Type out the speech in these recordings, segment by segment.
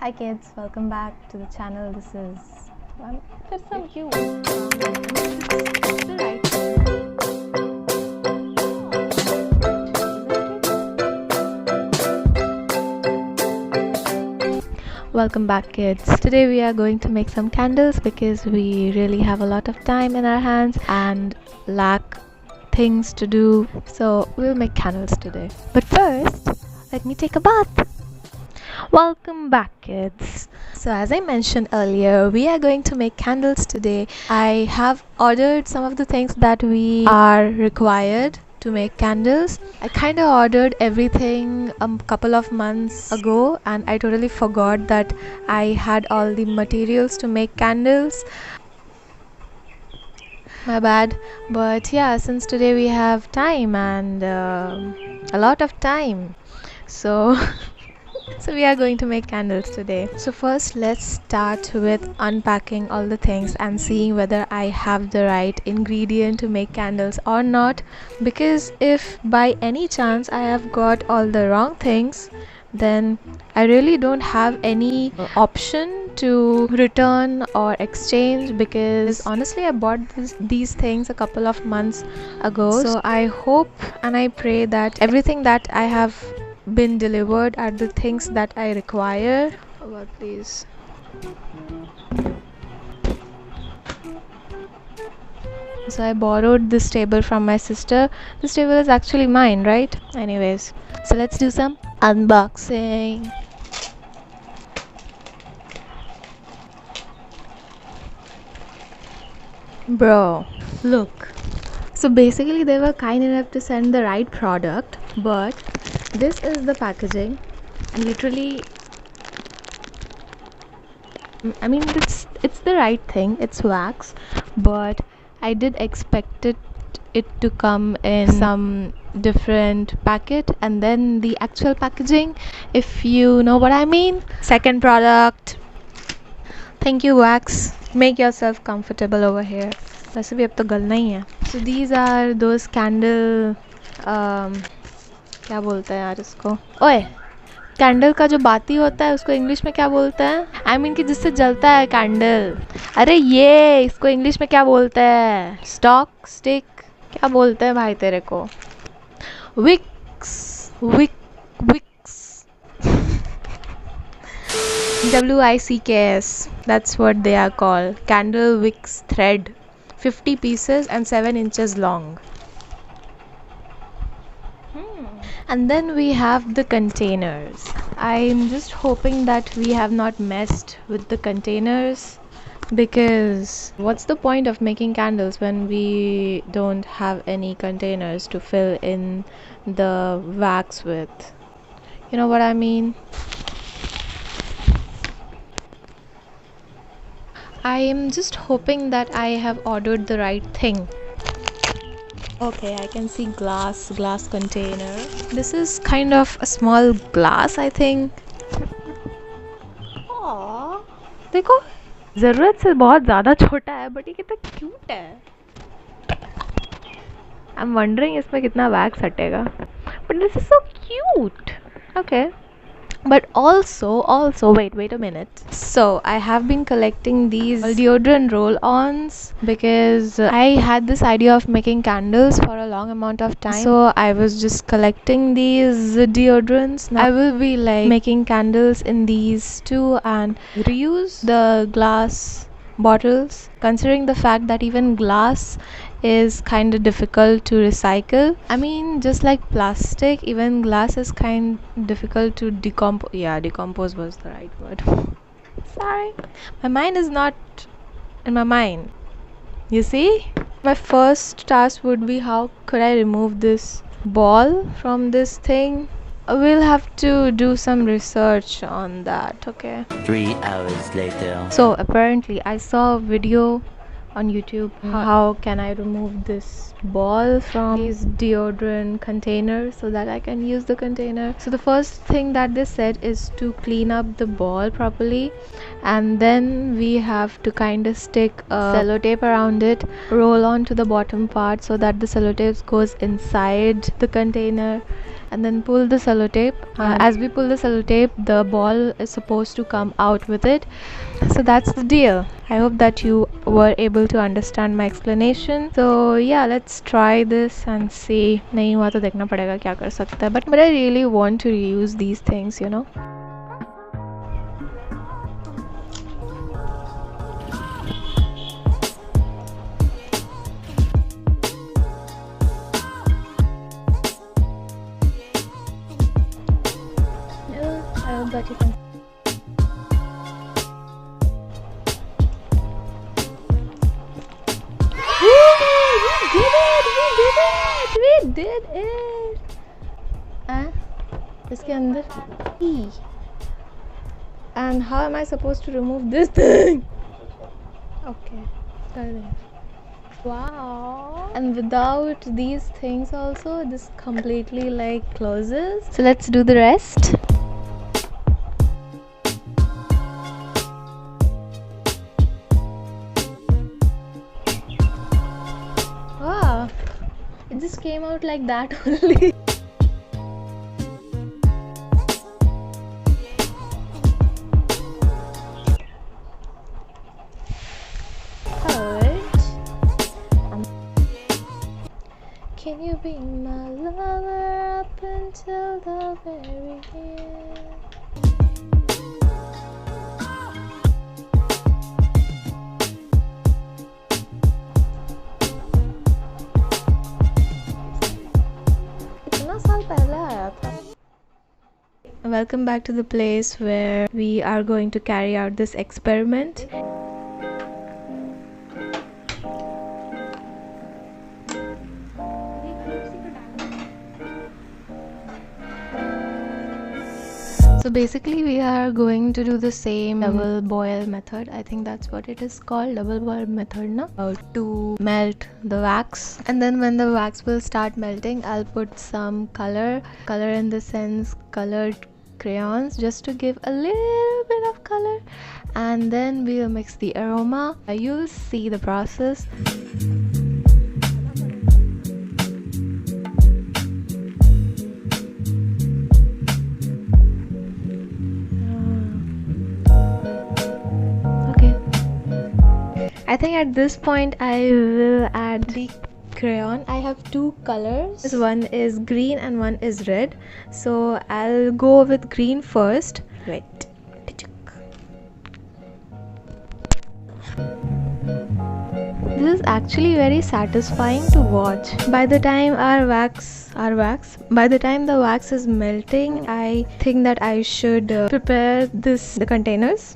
Hi kids, welcome back to the channel. This is it's so cute. Welcome back kids. Today we are going to make some candles because we really have a lot of time in our hands and lack things to do. So we'll make candles today. But first, let me take a bath. Welcome back kids. So as I mentioned earlier, we are going to make candles today. I have ordered some of the things that we are required to make candles. I kind of ordered everything a couple of months ago and I totally forgot that I had all the materials to make candles. My bad. But yeah, since today we have time and a lot of time, so so we are going to make candles today. So first let's start with unpacking all the things and seeing whether I have the right ingredient to make candles or not, because if by any chance I have got all the wrong things, then I really don't have any option to return or exchange, because honestly I bought these things a couple of months ago. So I hope and I pray that everything that I have been delivered are the things that I require. Oh God, please. So I borrowed this table from my sister. This table is actually mine, right? Anyways, so let's do some unboxing. Bro, look. So basically they were kind enough to send the right product, but this is the packaging and literally, I mean it's the right thing, it's wax, but I did expect it to come in some different packet, and then the actual packaging, if you know what I mean. Second product. Thank you wax, make yourself comfortable over here. वैसे भी अब तो गलना ही है. So these are those candle क्या बोलते हैं यार इसको, ओए कैंडल का जो बाती होता है उसको इंग्लिश में क्या बोलते हैं? आई मीन कि जिससे जलता है कैंडल. अरे ये इसको इंग्लिश में क्या बोलते हैं? स्टॉक, स्टिक, क्या बोलते हैं भाई तेरे को? Vicks, Vicks, WICKS, that's what they are called. Candle wicks thread, 50 pieces and 7 inches long. And then we have the containers. I'm just hoping that we have not messed with the containers, because what's the point of making candles when we don't have any containers to fill in the wax with? You know what I mean? I am just hoping that I have ordered the right thing. Okay, I can see glass container. This is kind of a small glass, I think. Aww, देखो ज़रूरत से बहुत ज़्यादा छोटा है, but ये कितना cute है. I'm wondering इसमें कितना wax हटेगा. But this is so cute. Okay. But also wait a minute. So I have been collecting these deodorant roll-ons because I had this idea of making candles for a long amount of time. So I was just collecting these deodorants. Now I will be like making candles in these too and reuse the glass bottles, considering the fact that even glass is kind of difficult to recycle. I mean, just like plastic, even glass is kind of difficult to decompose. Yeah, decompose was the right word. Sorry, my mind is not in my mind. You see, my first task would be how could I remove this ball from this thing. We'll have to do some research on that. Okay. 3 hours later. So apparently I saw a video on YouTube how can I remove this ball from these deodorant containers so that I can use the container. So the first thing that they said is to clean up the ball properly, and then we have to kind of stick a sellotape around it, roll on to the bottom part so that the sellotape goes inside the container, and then pull the sellotape. As we pull the sellotape, the ball is supposed to come out with it. So that's the deal. I hope that you were able to understand my explanation. So yeah, let's try this and see. नहीं हुआ तो देखना पड़ेगा क्या कर सकता है. But I really want to reuse these things, you know. I hope that you can. We did it! इसके अंदर. And how am I supposed to remove this thing? Okay, कर दे. Wow! And without these things also, this completely like closes. So let's do the rest. Wow! It just came out like that only. Can you be my lover up until the very end? Welcome back to the place where we are going to carry out this experiment. So basically we are going to do the same double boil method. I think that's what it is called, double boil method, no? To melt the wax, and then when the wax will start melting, I'll put some color in the sense colored crayons, just to give a little bit of color, and then we'll mix the aroma. You'll see the process. I think at this point I will add the crayon. I have two colors. One is green and one is red. So I'll go with green first. Wait. This is actually very satisfying to watch. By the time by the time the wax is melting, I think that I should prepare the containers.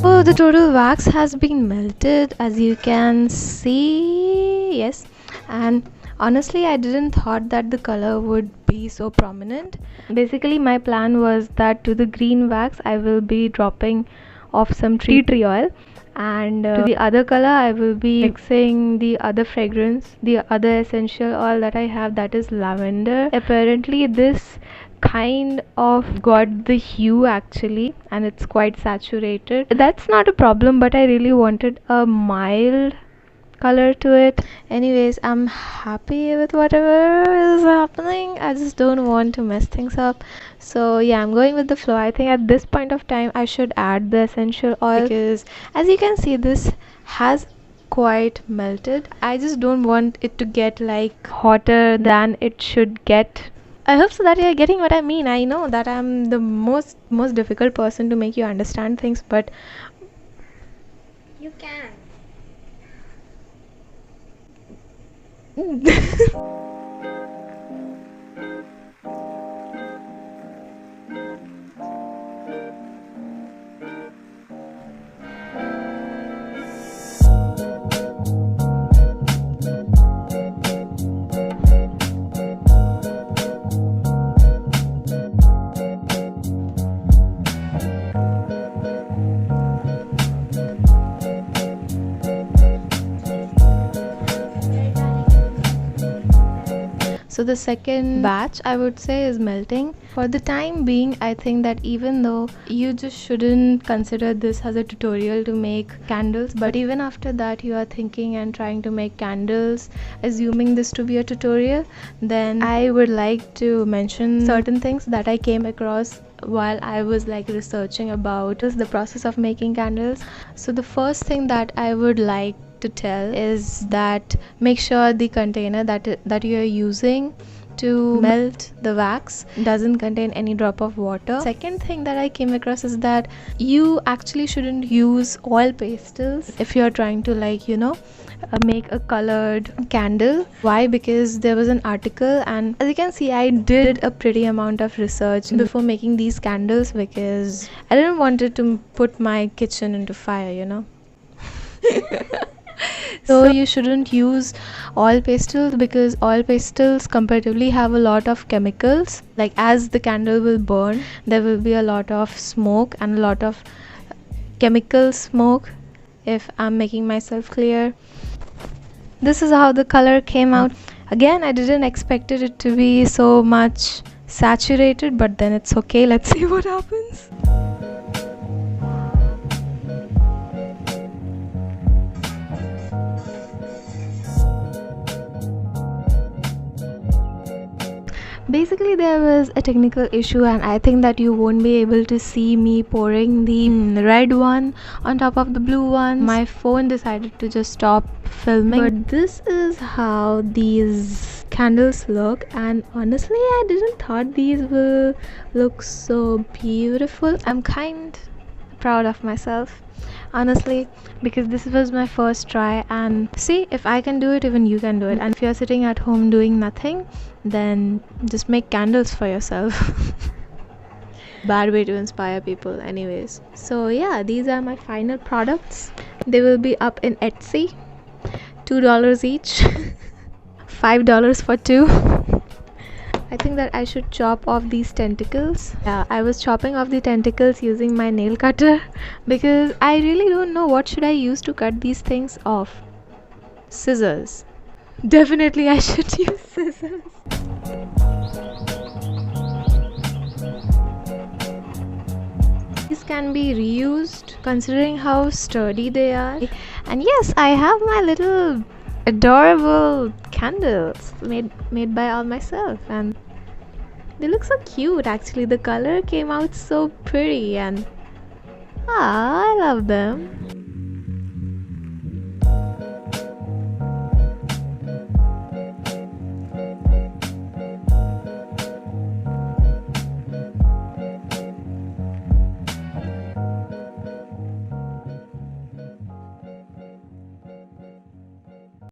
So the total wax has been melted, as you can see. Yes, and honestly I didn't thought that the color would be so prominent. Basically my plan was that to the green wax I will be dropping off some tea tree oil, and to the other color I will be mixing the other fragrance, the other essential oil that I have, that is lavender. Apparently this kind of got the hue actually, and it's quite saturated. That's not a problem, but I really wanted a mild color to it. Anyways, I'm happy with whatever is happening. I just don't want to mess things up. So yeah, I'm going with the flow. I think at this point of time I should add the essential oil, because as you can see this has quite melted. I just don't want it to get like hotter than it should get. I hope so that you're getting what I mean. I know that I'm the most difficult person to make you understand things, but you can. So the second batch, I would say, is melting. For the time being, I think that even though you just shouldn't consider this as a tutorial to make candles, but even after that you are thinking and trying to make candles assuming this to be a tutorial, then I would like to mention certain things that I came across while I was like researching about the process of making candles. So the first thing that I would like to tell is that make sure the container that you are using to melt the wax doesn't contain any drop of water. Second thing that I came across is that you actually shouldn't use oil pastels if you're trying to make a colored candle. Why? Because there was an article, and as you can see, I did a pretty amount of research before making these candles because I didn't want it to put my kitchen into fire. So you shouldn't use oil pastels because oil pastels comparatively have a lot of chemicals. Like as the candle will burn, there will be a lot of smoke and a lot of chemical smoke, if I'm making myself clear. This is how the color came out. Again, I didn't expect it to be so much saturated, but then it's okay. Let's see what happens. Basically, there was a technical issue, and I think that you won't be able to see me pouring the red one on top of the blue one. My phone decided to just stop filming. But this is how these candles look, and honestly, I didn't thought these will look so beautiful. I'm kind proud of myself, honestly, because this was my first try, and see, if I can do it, even you can do it. And if you're sitting at home doing nothing, then just make candles for yourself. Bad way to inspire people anyways. So yeah, these are my final products. They will be up in Etsy, $2 each. $5 for two. I think that I should chop off these tentacles. Yeah, I was chopping off the tentacles using my nail cutter because I really don't know what should I use to cut these things off. Scissors. Definitely I should use scissors. These can be reused considering how sturdy they are. And yes, I have my little adorable candles made by all myself, and they look so cute. Actually, the color came out so pretty, and I love them.